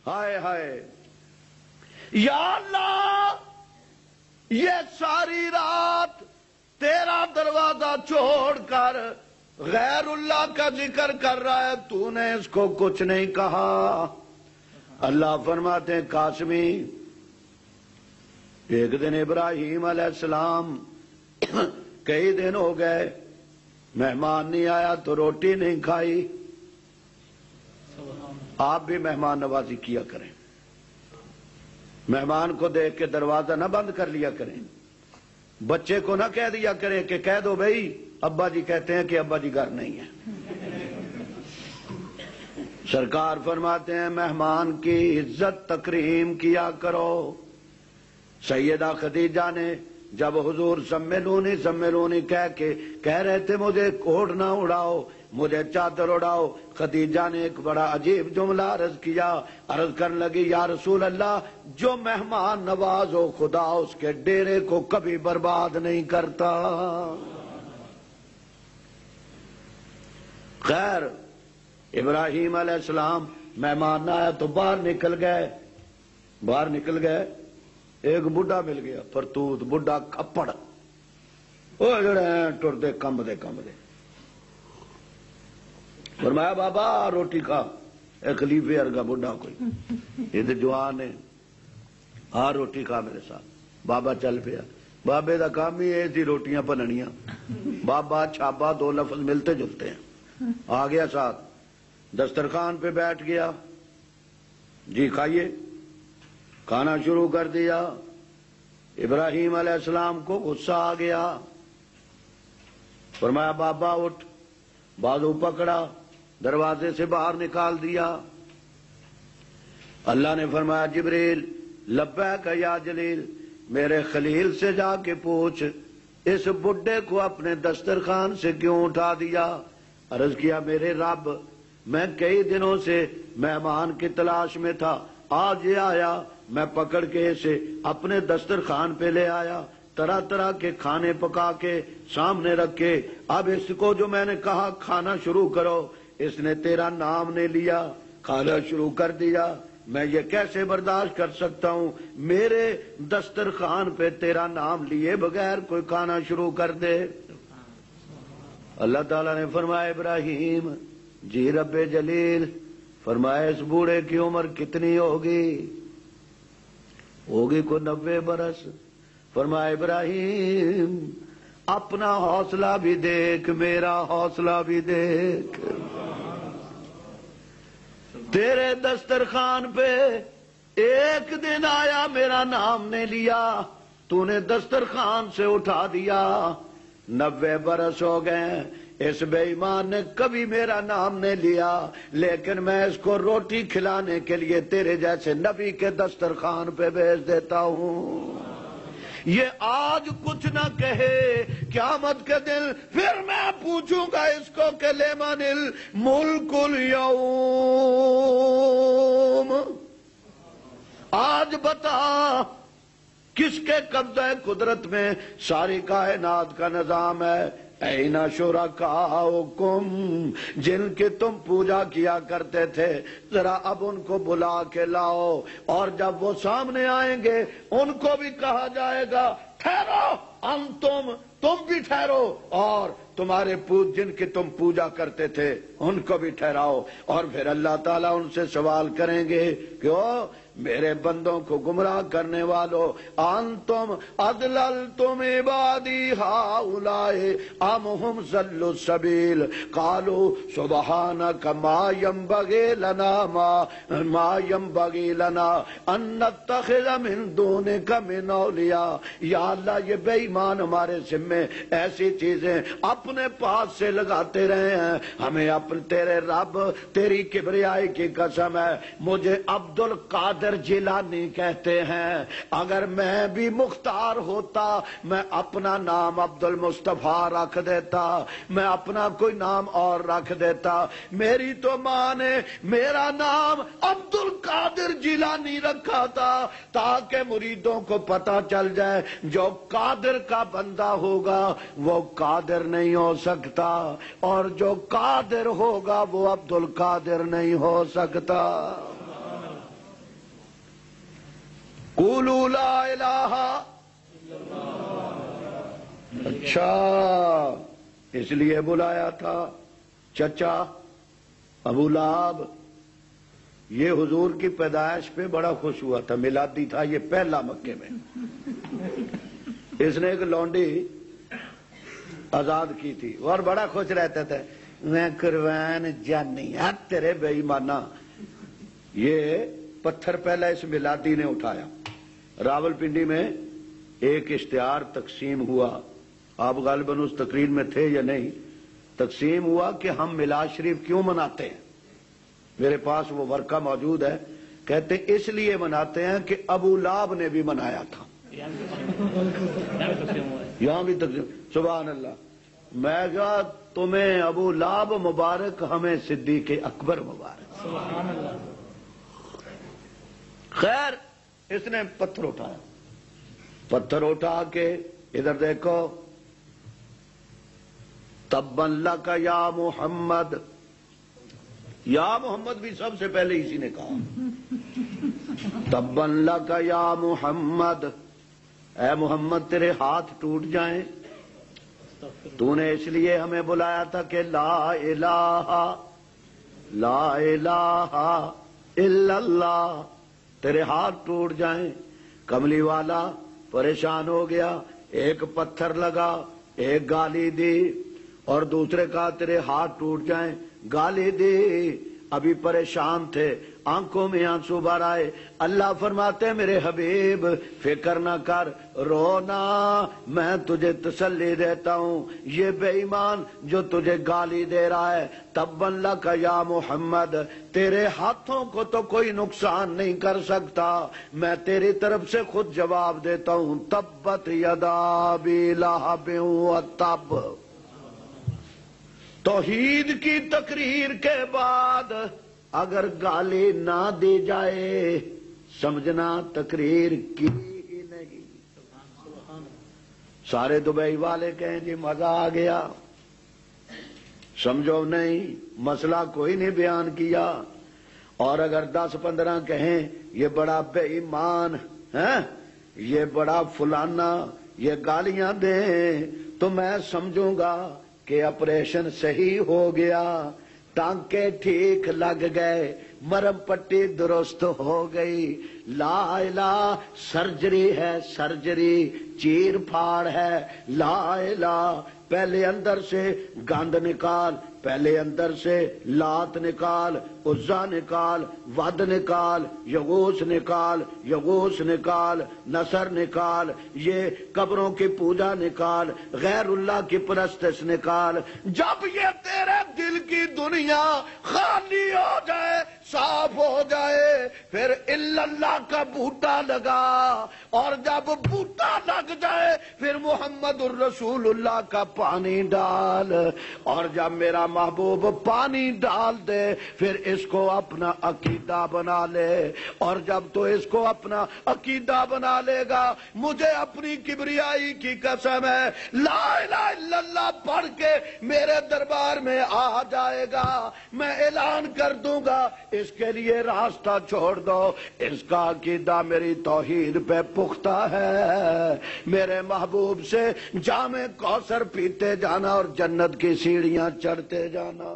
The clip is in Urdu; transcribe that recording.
ہائے ہائے یا اللہ یہ ساری رات تیرا دروازہ چھوڑ کر غیر اللہ کا ذکر کر رہا ہے، تو نے اس کو کچھ نہیں کہا۔ اللہ فرماتے ہیں قاسمی ایک دن ابراہیم علیہ السلام کئی دن ہو گئے مہمان نہیں آیا تو روٹی نہیں کھائی۔ آپ بھی مہمان نوازی کیا کریں، مہمان کو دیکھ کے دروازہ نہ بند کر لیا کریں، بچے کو نہ کہہ دیا کریں کہ کہہ دو بھائی ابا جی کہتے ہیں کہ ابا جی گھر نہیں ہے۔ سرکار فرماتے ہیں مہمان کی عزت تکریم کیا کرو۔ سیدہ خدیجہ نے جب حضور سملونی سملونی کہہ رہے تھے مجھے کوٹ نہ اڑاؤ، مجھے چادر اڑاؤ، خدیجہ نے ایک بڑا عجیب جملہ عرض کیا، عرض کرنے لگی یا رسول اللہ جو مہمان نواز ہو خدا اس کے ڈیرے کو کبھی برباد نہیں کرتا۔ خیر ابراہیم علیہ السلام مہمان نہ آیا تو باہر نکل گئے، ایک بڈھا مل گیا، پرتوت بڈھا کھپڑ، وہ جڑے ہیں ٹردے کم دے فرمایا بابا روٹی کھا، اے خلیفے ارگا بڈھا کوئی یہ تو جوان ہے، آ روٹی کھا میرے ساتھ۔ بابا چل پیا، بابے دا کام ہی یہ تھی روٹیاں بننیاں، بابا چھابا دو لفظ ملتے جلتے ہیں۔ آ گیا ساتھ دسترخوان پہ بیٹھ گیا، جی کھائیے، کھانا شروع کر دیا۔ ابراہیم علیہ السلام کو غصہ آ گیا، فرمایا بابا اٹھ، بازو پکڑا، دروازے سے باہر نکال دیا۔ اللہ نے فرمایا جبریل لبیک یا جلیل، میرے خلیل سے جا کے پوچھ اس بڈھے کو اپنے دسترخوان سے کیوں اٹھا دیا۔ عرض کیا میرے رب میں کئی دنوں سے مہمان کی تلاش میں تھا، آج یہ آیا، میں پکڑ کے اسے اپنے دسترخوان پہ لے آیا، طرح طرح کے کھانے پکا کے سامنے رکھے، اب اس کو جو میں نے کہا کھانا شروع کرو اس نے تیرا نام نہیں لیا، کھانا شروع کر دیا، میں یہ کیسے برداشت کر سکتا ہوں میرے دسترخوان پہ تیرا نام لیے بغیر کوئی کھانا شروع کر دے۔ اللہ تعالیٰ نے فرمایا ابراہیم جی رب جلیل، فرمایا اس بوڑھے کی عمر کتنی ہوگی کوئی 90 برس۔ فرمایا ابراہیم اپنا حوصلہ بھی دیکھ، میرا حوصلہ بھی دیکھ، تیرے دسترخوان پہ ایک دن آیا میرا نام نے لیا، تو نے دسترخوان سے اٹھا دیا، 90 برس ہو گئے، اس بے ایمان نے کبھی میرا نام نہیں لیا، لیکن میں اس کو روٹی کھلانے کے لیے تیرے جیسے نبی کے دسترخوان پہ بھیج دیتا ہوں، یہ آج کچھ نہ کہے قیامت کے دن پھر میں پوچھوں گا اس کو کہ لمن الملک اليوم، آج بتا کس کے قبضہ قدرت میں ساری کائنات کا نظام ہے؟ این شرکاؤکم، جن کی تم پوجا کیا کرتے تھے ذرا اب ان کو بلا کے لاؤ، اور جب وہ سامنے آئیں گے ان کو بھی کہا جائے گا ٹھہرو تم بھی ٹھہرو، اور تمہارے جن کی تم پوجا کرتے تھے ان کو بھی ٹھہراؤ، اور پھر اللہ تعالیٰ ان سے سوال کریں گے کیوں میرے بندوں کو گمراہ کرنے والو انتم اضللتم عبادی ہؤلاء ام هم ضلوا السبیل قالوا سبحانک ما ينبغي لنا ان نتخذ من دونک من اولیاء، یا اللہ یہ بے ایمان ہمارے ذمے ایسی چیزیں اپنے پاس سے لگاتے رہے ہیں، ہمیں اپنے تیرے رب تیری کبریائی کی قسم ہے مجھے عبد القادر جیلانی کہتے ہیں، اگر میں بھی مختار ہوتا میں اپنا نام عبد المصطفیٰ رکھ دیتا، میں اپنا کوئی نام اور رکھ دیتا، میری تو ماں نے میرا نام عبد القادر جیلانی رکھا تھا تاکہ مریدوں کو پتا چل جائے جو قادر کا بندہ ہوگا وہ قادر نہیں ہو سکتا، اور جو قادر ہوگا وہ عبد القادر نہیں ہو سکتا۔ قولوا لا الہ۔ اچھا، اس لیے بلایا تھا چچا ابو لہب، یہ حضور کی پیدائش پہ بڑا خوش ہوا تھا، میلادی تھا یہ پہلا مکے میں۔ اس نے ایک لونڈی آزاد کی تھی اور بڑا خوش رہتا تھا، میں قربان جانی تیرے بے ایمانہ۔ یہ پتھر پہلا اس میلادی نے اٹھایا۔ راول پنڈی میں ایک اشتہار تقسیم ہوا، آپ غالباً اس تقریر میں تھے یا نہیں، تقسیم ہوا کہ ہم میلاد شریف کیوں مناتے ہیں۔ میرے پاس وہ ورقہ موجود ہے، کہتے اس لیے مناتے ہیں کہ ابو لہب نے بھی منایا تھا۔ یہاں بھی تقسیم، سبحان اللہ۔ میں کہا تمہیں ابو لہب مبارک، ہمیں صدیق اکبر مبارک۔ خیر، اس نے پتھر اٹھایا، پتھر اٹھا کے ادھر دیکھو، تبًا لک یا محمد، یا محمد بھی سب سے پہلے اسی نے کہا، تبًا لک یا محمد، اے محمد تیرے ہاتھ ٹوٹ جائیں، تو نے اس لیے ہمیں بلایا تھا کہ لا الہ لا الہ الا اللہ، تیرے ہاتھ ٹوٹ جائیں۔ کملی والا پریشان ہو گیا، ایک پتھر لگا، ایک گالی دی، اور دوسرے کا تیرے ہاتھ ٹوٹ جائیں، گالی دی۔ ابھی پریشان تھے، آنکھوں میں آنسو بھر آئے۔ اللہ فرماتے میرے حبیب فکر نہ کر، رونا، میں تجھے تسلی دیتا ہوں، یہ بے ایمان جو تجھے گالی دے رہا ہے، تبًا لک یا محمد، تیرے ہاتھوں کو تو کوئی نقصان نہیں کر سکتا، میں تیری طرف سے خود جواب دیتا ہوں، تبت یدا ابی لہب وتب۔ توحید کی تقریر کے بعد اگر گالی نہ دی جائے، سمجھنا تقریر کی ہی نہیں۔ سارے دبئی والے کہیں جی مزہ آ گیا، سمجھو نہیں، مسئلہ کوئی نہیں بیان کیا، اور اگر 10-15 کہیں یہ بڑا بے ایمان ہے، یہ بڑا فلانا، یہ گالیاں دیں، تو میں سمجھوں گا کہ آپریشن صحیح ہو گیا، ٹانکے ٹھیک لگ گئے، مرم پٹی درست ہو گئی، لا الہ سرجری ہے، سرجری چیر پھاڑ ہے، لا الہ پہلے اندر سے گند نکال، پہلے اندر سے لات نکال، عزا نکال، ود نکال، یغوث نکال، یغوث نکال، نصر نکال، یہ قبروں کی پوجا نکال، غیر اللہ کی پرستش نکال۔ جب یہ تیرے دل کی دنیا خالی ہو جائے، صاف ہو جائے، پھر الا اللہ کا بوٹا لگا، اور جب بوٹا لگ جائے پھر محمد الرسول اللہ کا پانی ڈال، اور جب میرا محبوب پانی ڈال دے پھر اس کو اپنا عقیدہ بنا لے، اور جب تو اس کو اپنا عقیدہ بنا لے گا، مجھے اپنی کبریائی کی قسم ہے، لا الہ الا اللہ پڑھ کے میرے دربار میں آ جائے گا، میں اعلان کر دوں گا اس کے لیے راستہ چھوڑ دو، اس کا عقیدہ میری توحید پہ پختہ ہے، میرے محبوب سے جام کوثر پیتے جانا اور جنت کی سیڑھیاں چڑھتے جانا۔